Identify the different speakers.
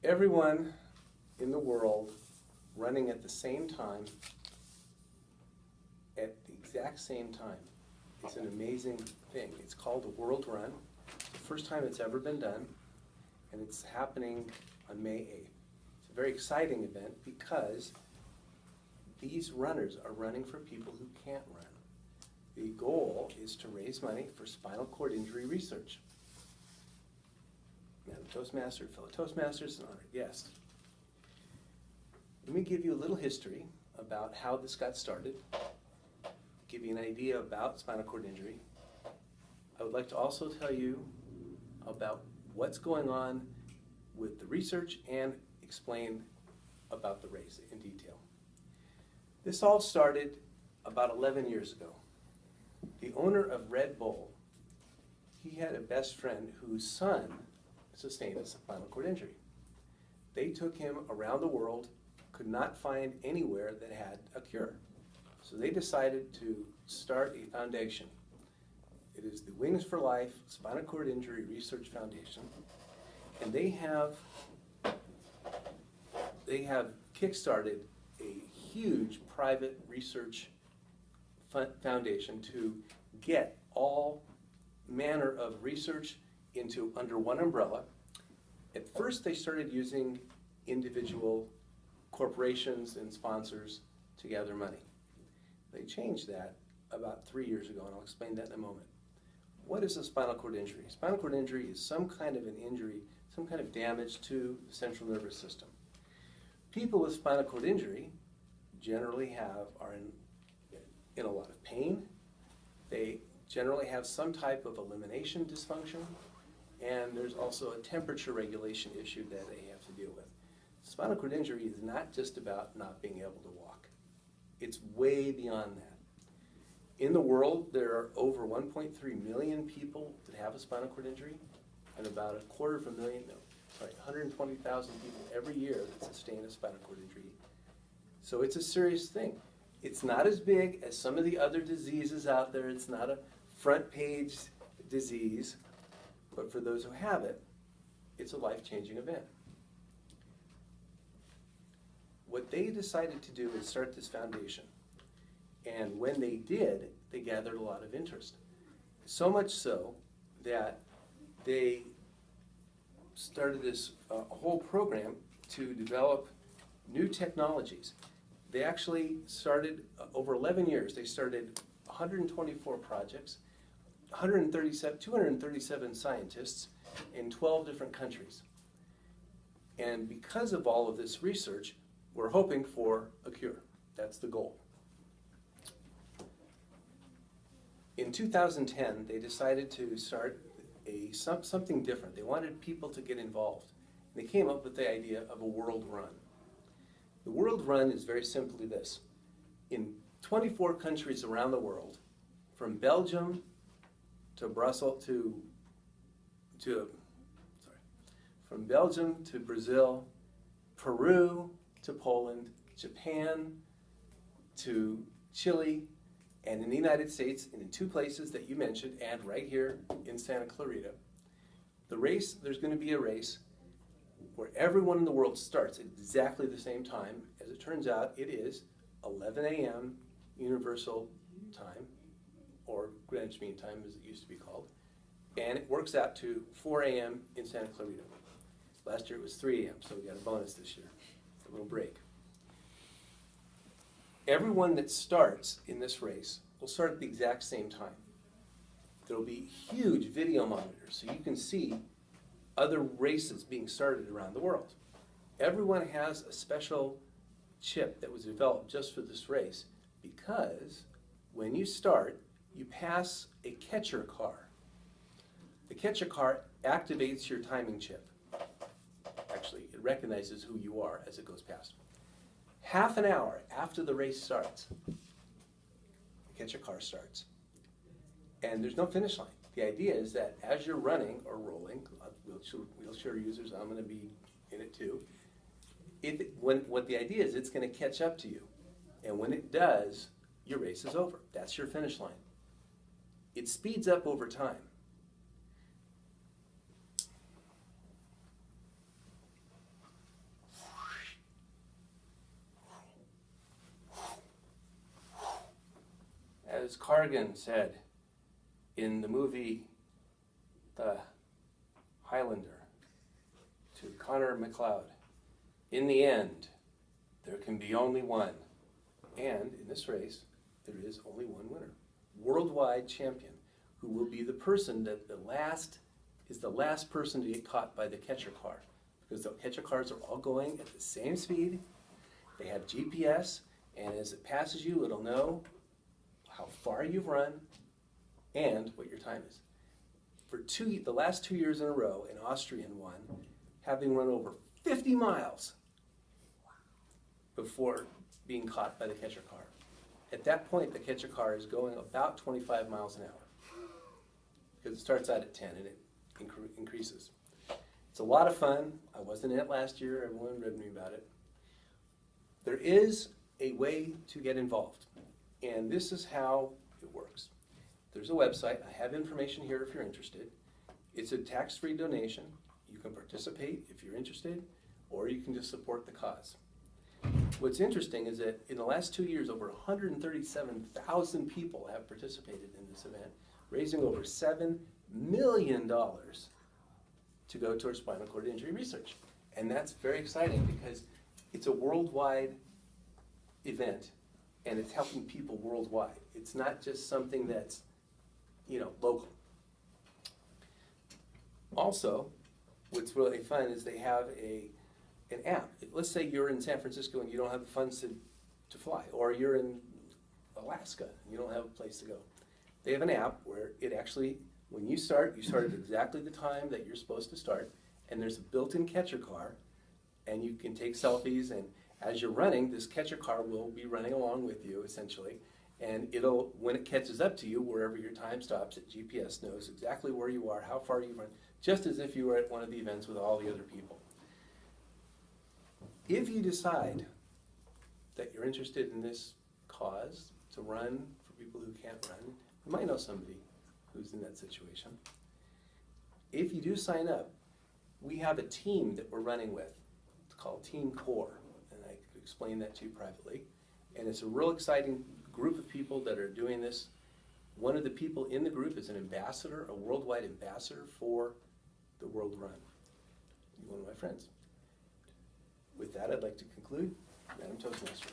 Speaker 1: everyone in the world running at the same time, at the exact same time. It's an amazing thing. It's called the World Run. It's the first time it's ever been done, and it's happening on May 8th. It's a very exciting event because these runners are running for people who can't run. The goal is to raise money for spinal cord injury research. Madam Toastmaster, fellow Toastmasters, an honored guest. Let me give you a little history about how this got started, give you an idea about spinal cord injury. I would like to also tell you about what's going on with the research and explain about the race in detail. This all started about 11 years ago. The owner of Red Bull, he had a best friend whose son sustained a spinal cord injury. They took him around the world, could not find anywhere that had a cure. So they decided to start a foundation. It is the Wings for Life Spinal Cord Injury Research Foundation, and they have kickstarted a huge private research foundation to get all manner of research under one umbrella. At first they started using individual corporations and sponsors to gather money. They changed that about 3 years ago, and I'll explain that in a moment. What is a spinal cord injury? Spinal cord injury is some kind of an injury, some kind of damage to the central nervous system. People with spinal cord injury generally are in a lot of pain. They generally have some type of elimination dysfunction, and there's also a temperature regulation issue that they have to deal with. Spinal cord injury is not just about not being able to walk. It's way beyond that. In the world, there are over 1.3 million people that have a spinal cord injury, and about 120,000 people every year that sustain a spinal cord injury. So it's a serious thing. It's not as big as some of the other diseases out there. It's not a front page disease, but for those who have it, it's a life-changing event. What they decided to do is start this foundation. And when they did, they gathered a lot of interest. So much so that they started this whole program to develop new technologies. They actually started, over 11 years, they started 124 projects, 237 scientists in 12 different countries. And because of all of this research, we're hoping for a cure. That's the goal. In 2010, they decided to start something different. They wanted people to get involved. They came up with the idea of a World Run. The World Run is very simply this. In 24 countries around the world, from Belgium to Brussels from Belgium to Brazil, Peru to Poland, Japan to Chile, and in the United States, and in 2 places that you mentioned, and right here in Santa Clarita. There's going to be a race where everyone in the world starts at exactly the same time. As it turns out, it is 11 a.m. Universal Time, or Greenwich Mean Time as it used to be called, and it works out to 4 a.m. in Santa Clarita. Last year it was 3 a.m., so we got a bonus this year, a little break. Everyone that starts in this race will start at the exact same time. There will be huge video monitors so you can see other races being started around the world. Everyone has a special chip that was developed just for this race because when you start, you pass a catcher car. The catcher car activates your timing chip. Actually, it recognizes who you are as it goes past. Half an hour after the race starts, the catcher car starts. And there's no finish line. The idea is that as you're running or rolling, wheelchair users, I'm going to be in it too, what the idea is, it's going to catch up to you. And when it does, your race is over. That's your finish line. It speeds up over time. as Cargan said in the movie The Highlander to Connor McLeod, in the end, there can be only one. And in this race, there is only one winner. Worldwide champion, who will be the person that is the last person to get caught by the catcher car. Because the catcher cars are all going at the same speed. They have GPS, and as it passes you, it'll know how far you've run and what your time is. For the last 2 years in a row, an Austrian won, having run over 50 miles before being caught by the catcher car. At that point, the catcher car is going about 25 miles an hour. Because it starts out at 10 and it increases. It's a lot of fun. I wasn't in it last year. Everyone read me about it. There is a way to get involved, and this is how it works. There's a website. I have information here if you're interested. It's a tax-free donation. You can participate if you're interested, or you can just support the cause. What's interesting is that in the last 2 years, over 137,000 people have participated in this event, raising over $7 million to go towards spinal cord injury research. And that's very exciting because it's a worldwide event and it's helping people worldwide. It's not just something that's, local. Also, what's really fun is they have an app. Let's say you're in San Francisco and you don't have the funds to fly, or you're in Alaska and you don't have a place to go. They have an app where it actually, when you start at exactly the time that you're supposed to start, and there's a built-in catcher car, and you can take selfies, and as you're running, this catcher car will be running along with you, essentially, and when it catches up to you, wherever your time stops, GPS knows exactly where you are, how far you run, just as if you were at one of the events with all the other people. If you decide that you're interested in this cause, to run for people who can't run, you might know somebody who's in that situation. If you do sign up, we have a team that we're running with. It's called Team Core, and I could explain that to you privately. And it's a real exciting group of people that are doing this. One of the people in the group is an ambassador, a worldwide ambassador for the World Run. One of my friends. With that, I'd like to conclude. Madam Toastmaster.